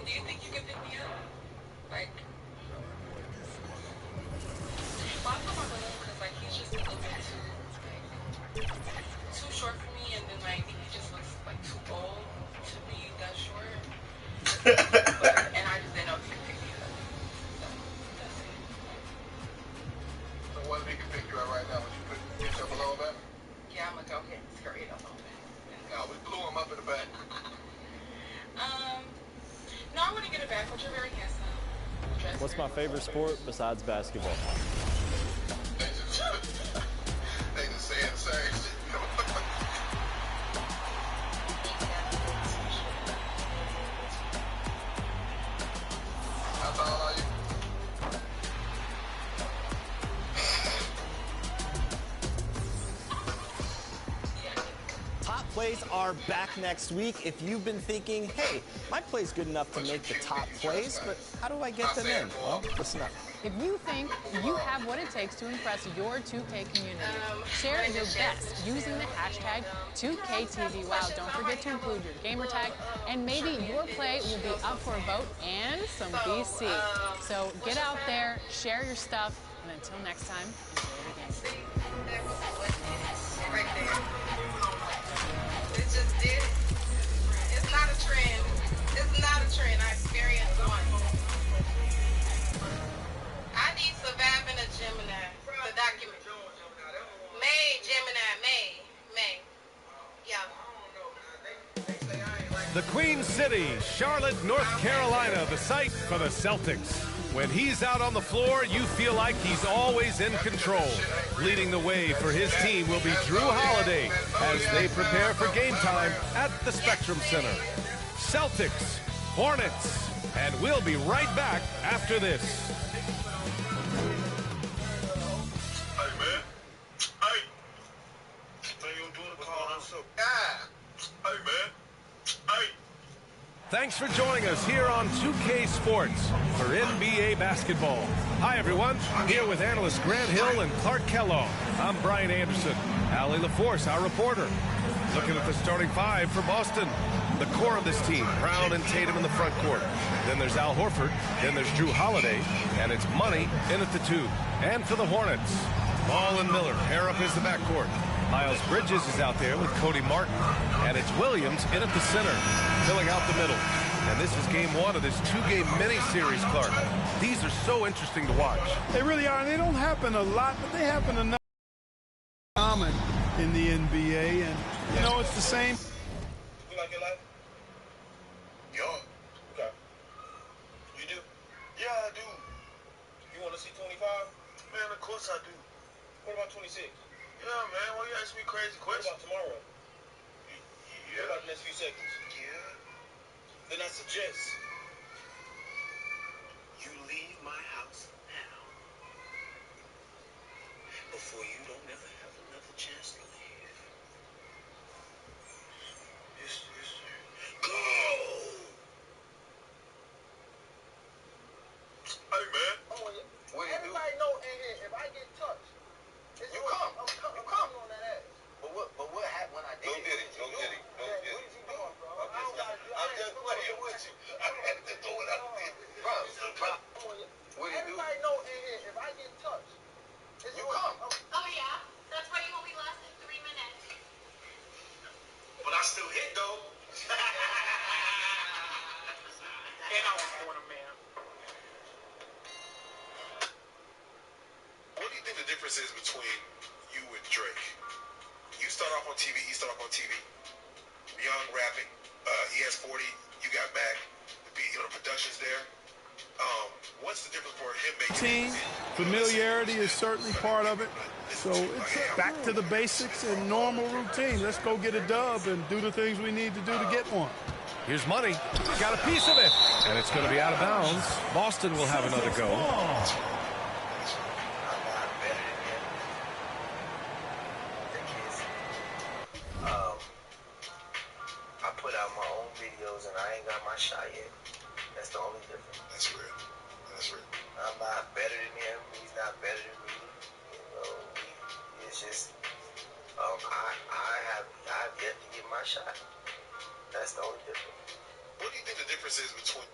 And do you think you can pick me up? Like, well, I told my brother because, like, he's just a little bit too short for me, and then, like, he just looks, like, too old to be that short. And I just didn't know if he could pick me up. So, that's it. So what if he can pick you up right now? Would you put yourself a little bit? Yeah, I'm going to go ahead and scurry it a little bit. No, we blew him up in the back. No, I want to get it back, but you're very handsome. What's my favorite sport besides basketball? They just saying the same shit. That's all I use. Top plays are back next week. If you've been thinking, hey, my play's good enough to make the top plays, but how do I get them in? Well, listen up. If you think you have what it takes to impress your 2K community, share your best using the hashtag 2KTV. Wow, don't forget to include your gamer tag, and maybe your play will be up for a vote and some BC. So get out there, share your stuff, and until next time, enjoy the game. Right there. It just did. It's not a trend. It's not a trend. I experienced one. I need Survive in a Gemini. The document. May, Gemini, May. Yeah. The Queen City, Charlotte, North Carolina, the site for the Celtics. When he's out on the floor, you feel like he's always in control. Leading the way for his team will be Drew Holiday as they prepare for game time at the Spectrum Center. Celtics, Hornets, and we'll be right back after this. Hey, man. Hey. Man, you doing the call? Ah. Hey, man. Hey. Thanks for joining us here on 2K Sports for NBA basketball. Hi, everyone. Here with analysts Grant Hill and Clark Kellogg. I'm Brian Anderson. Allie LaForce, our reporter. Looking at the starting five for Boston. The core of this team, Brown and Tatum in the front court. Then there's Al Horford. Then there's Drew Holiday. And it's Money in at the two. And for the Hornets, Ball and Miller pair up as the backcourt. Miles Bridges is out there with Cody Martin. And it's Williams in at the center, filling out the middle. And this is game one of this two-game mini-series, Clark. These are so interesting to watch. They really are. They don't happen a lot, but they happen enough. Common in the NBA, and you know it's the same. You like your life? Young. Okay. You do? Yeah, I do. You want to see 25? Man, of course I do. What about 26? Yeah, man. Why you ask me crazy questions? What about tomorrow? Yeah. What about the next few seconds? Yeah. Then I suggest you leave my house now before you don't ever have another chance to leave. Yes, sir. Go! Hey, man. Oh, yeah. What do you do? Everybody know in here, if I get touched, you come. You come on that ass. But what happened when I did it? Go get it. What is he doing, bro? I'm just playing with you. I had to do what I did. Bro. What do you do? Everybody know in here, if I get touched, you come. Oh, yeah? That's why you only lasted 3 minutes. But I still hit, though. And I was born a man. What do you think the difference is between you and Drake? You start off on TV, he start off on TV. Young rapping, he has 40, you got back. The beat, the production's there. What's the difference for him making Team familiarity is certainly part of it. So it's back to the basics and normal routine. Let's go get a dub and do the things we need to do to get one. Here's Money. Got a piece of it. And it's going to be out of bounds. Boston will have another go. I put out my own videos and I ain't got my shot yet. That's the only difference. That's real. That's real. I'm not better than him. He's not better than me. You know, it's just I have yet to get my shot. That's the only difference. What do you think the difference is between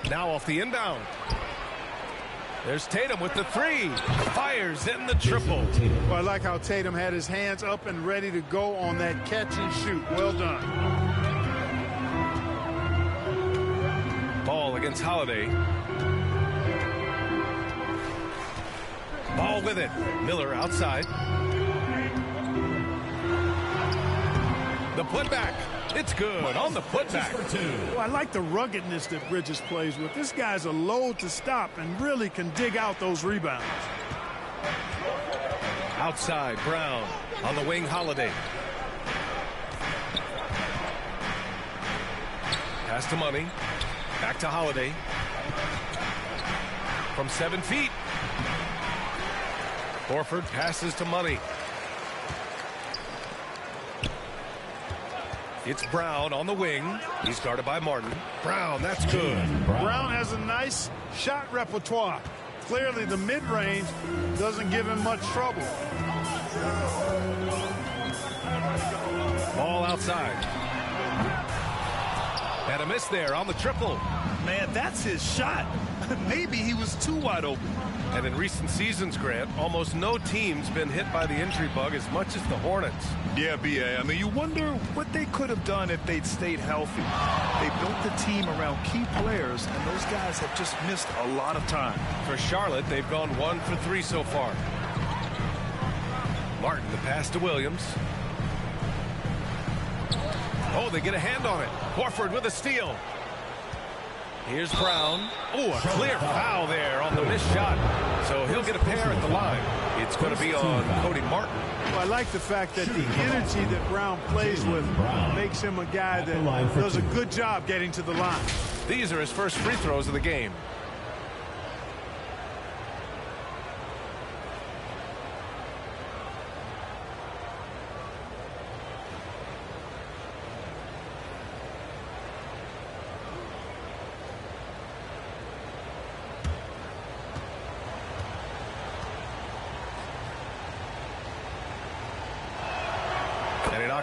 Now off the inbound. There's Tatum with the three. Fires in the triple. Well, I like how Tatum had his hands up and ready to go on that catch and shoot. Well done. Ball against Holiday. Ball with it. Miller outside. The putback. It's good on the putback. Well, I like the ruggedness that Bridges plays with. This guy's a load to stop and really can dig out those rebounds. Outside, Brown. On the wing, Holiday. Pass to Money. Back to Holiday. From 7 feet. Horford passes to Money. It's Brown on the wing. He's guarded by Martin. Brown, that's good. Brown has a nice shot repertoire. Clearly the mid-range doesn't give him much trouble. Ball outside. And a miss there on the triple. Man, that's his shot. Maybe he was too wide open. And in recent seasons, Grant, almost no team's been hit by the injury bug as much as the Hornets. Yeah, B.A. I mean, you wonder what they could have done if they'd stayed healthy. They built the team around key players, and those guys have just missed a lot of time. For Charlotte, they've gone 1 for 3 so far. Martin, the pass to Williams. Oh, they get a hand on it. Horford with a steal. Here's Brown. Oh, a clear foul there on the missed shot. So he'll get a pair at the line. It's going to be on Cody Martin. Well, I like the fact that the energy that Brown plays with makes him a guy that does a good job getting to the line. These are his first free throws of the game.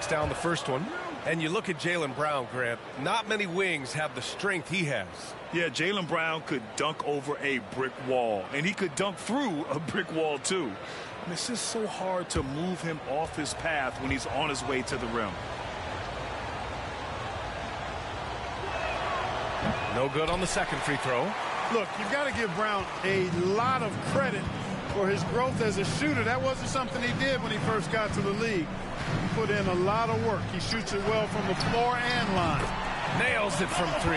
Down the first one. And you look at Jaylen Brown, Grant. Not many wings have the strength he has. Yeah, Jaylen Brown could dunk over a brick wall, and he could dunk through a brick wall too. And it's just so hard to move him off his path when he's on his way to the rim. No good on the second free throw. Look, you've got to give Brown a lot of credit for his growth as a shooter. That wasn't something he did when he first got to the league. He put in a lot of work. He shoots it well from the floor and line. Nails it from 3.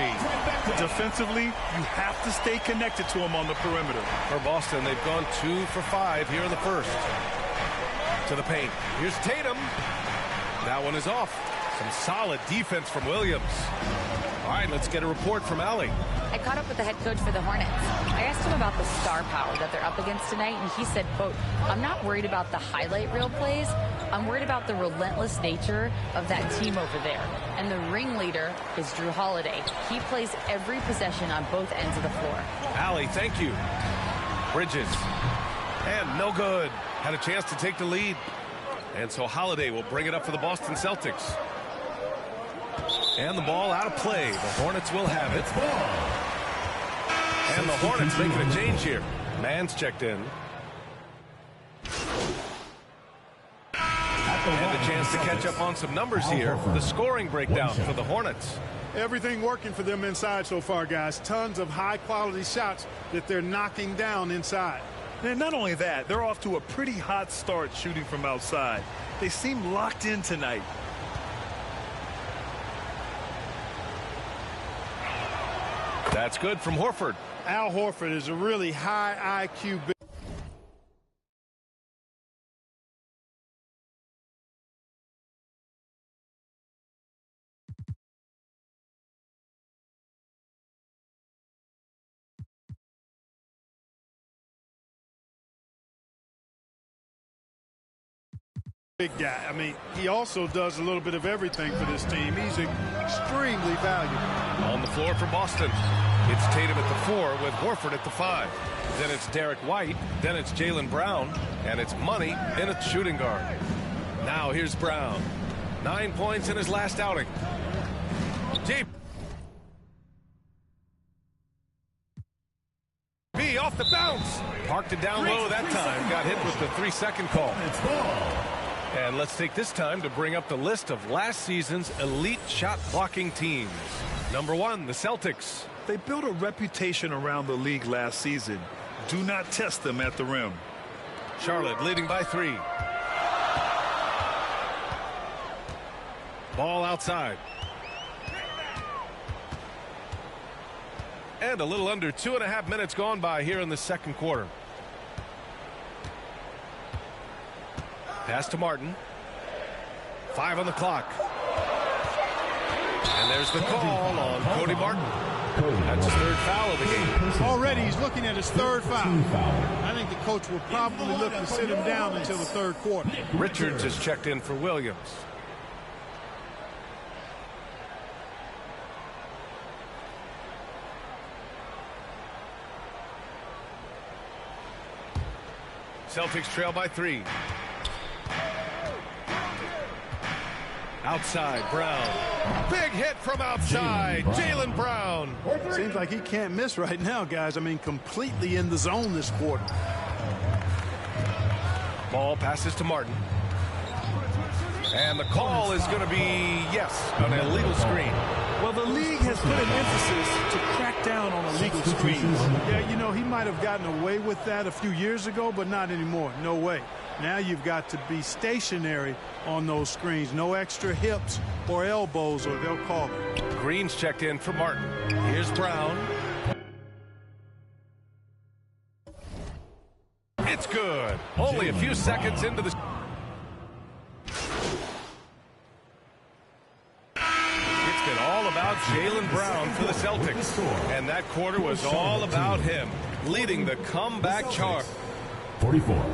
Defensively, you have to stay connected to him on the perimeter. For Boston, they've gone 2 for 5 here in the first. To the paint. Here's Tatum. That one is off. Some solid defense from Williams. All right, let's get a report from Allie. I caught up with the head coach for the Hornets. I asked him about the star power that they're up against tonight, and he said, quote, "I'm not worried about the highlight reel plays. I'm worried about the relentless nature of that team over there. And the ringleader is Drew Holiday. He plays every possession on both ends of the floor." Allie, thank you. Bridges. And no good. Had a chance to take the lead. And so Holiday will bring it up for the Boston Celtics. And the ball out of play. The Hornets will have it. And the Hornets making a change here. Mann's checked in. And a chance to catch up on some numbers here. The scoring breakdown for the Hornets. Everything working for them inside so far, guys. Tons of high-quality shots that they're knocking down inside. And not only that, they're off to a pretty hot start shooting from outside. They seem locked in tonight. That's good from Horford. Al Horford is a really high IQ big. Big guy. I mean, he also does a little bit of everything for this team. He's extremely valuable. On the floor for Boston, it's Tatum at the 4 with Horford at the 5. Then it's Derek White. Then it's Jaylen Brown. And it's Money in a shooting guard. Now here's Brown. 9 points in his last outing. Deep. three off the bounce. Parked it down low that time. Got hit with the 3-second call. And let's take this time to bring up the list of last season's elite shot blocking teams. Number 1, the Celtics. They built a reputation around the league last season. Do not test them at the rim. Charlotte leading by 3. Ball outside. And a little under 2.5 minutes gone by here in the second quarter. Pass to Martin. 5 on the clock. And there's the call on Cody Martin. That's his 3rd foul of the game. Already he's looking at his 3rd foul. I think the coach will probably look to sit him down until the 3rd quarter. Richards is checked in for Williams. Celtics trail by 3. Outside, Brown. Big hit from outside. Jaylen Brown. Seems like he can't miss right now, guys. I mean, completely in the zone this quarter. Ball passes to Martin. And the call is going to be, yes, an illegal screen. Well, the league has put an emphasis to crack down on illegal screens. Yeah, you know, he might have gotten away with that a few years ago, but not anymore. No way. Now you've got to be stationary on those screens. No extra hips or elbows, or they'll call it. Green's checked in for Martin. Here's Brown. It's good. Only a few seconds into the... It's been all about Jaylen Brown for the Celtics. And that quarter was all about him, leading the comeback charge. 44.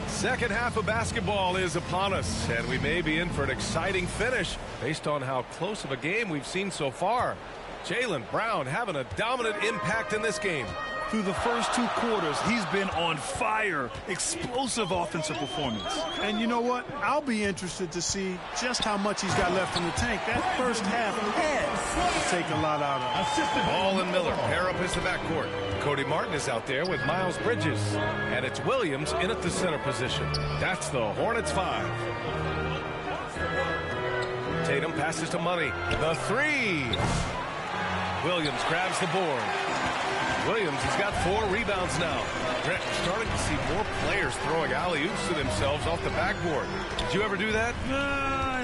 Second half of basketball is upon us, and we may be in for an exciting finish based on how close of a game we've seen so far. Jaylen Brown having a dominant impact in this game. Through the first 2 quarters, he's been on fire. Explosive offensive performance. And you know what? I'll be interested to see just how much he's got left in the tank. That first half has to take a lot out of it. Ball and Miller pair up as the backcourt. Cody Martin is out there with Miles Bridges. And it's Williams in at the center position. That's the Hornets 5. Tatum passes to Money. The 3. Williams grabs the board. Williams has got 4 rebounds now. Brett, starting to see more players throwing alley-oops to themselves off the backboard. Did you ever do that?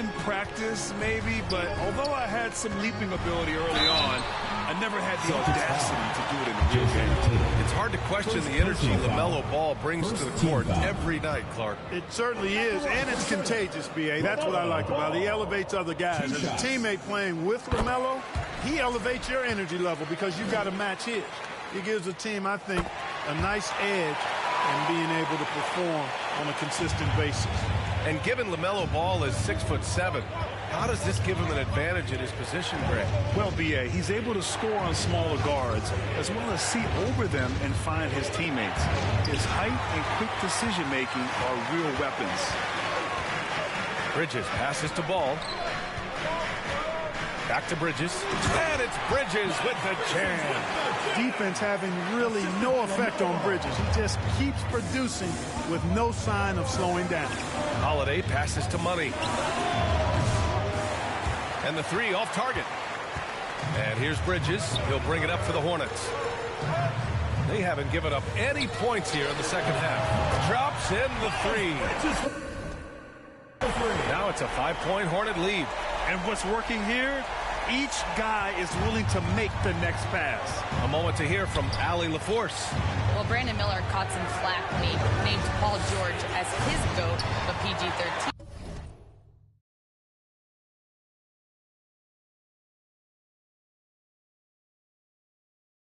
In practice, maybe, but although I had some leaping ability early on, I never had the audacity to do it in the real game. It's hard to question the energy LaMelo Ball brings to the court every night, Clark. It certainly is, and it's contagious, B.A. That's what I like about it. He elevates other guys. As a teammate playing with LaMelo, he elevates your energy level because you've got to match his. He gives the team, I think, a nice edge in being able to perform on a consistent basis. And given LaMelo Ball is 6'7", how does this give him an advantage in his position, Greg? Well, B.A., he's able to score on smaller guards as well as see over them and find his teammates. His height and quick decision-making are real weapons. Bridges passes to Ball. Back to Bridges. And it's Bridges with the jam. Defense having really no effect on Bridges. He just keeps producing with no sign of slowing down. Holiday passes to Money. And the 3 off target. And here's Bridges. He'll bring it up for the Hornets. They haven't given up any points here in the second half. Drops in the 3. Now it's a 5-point Hornet lead. And what's working here? Each guy is willing to make the next pass. A moment to hear from Allie LaForce. Well, Brandon Miller caught some flack when he named Paul George as his GOAT of a PG-13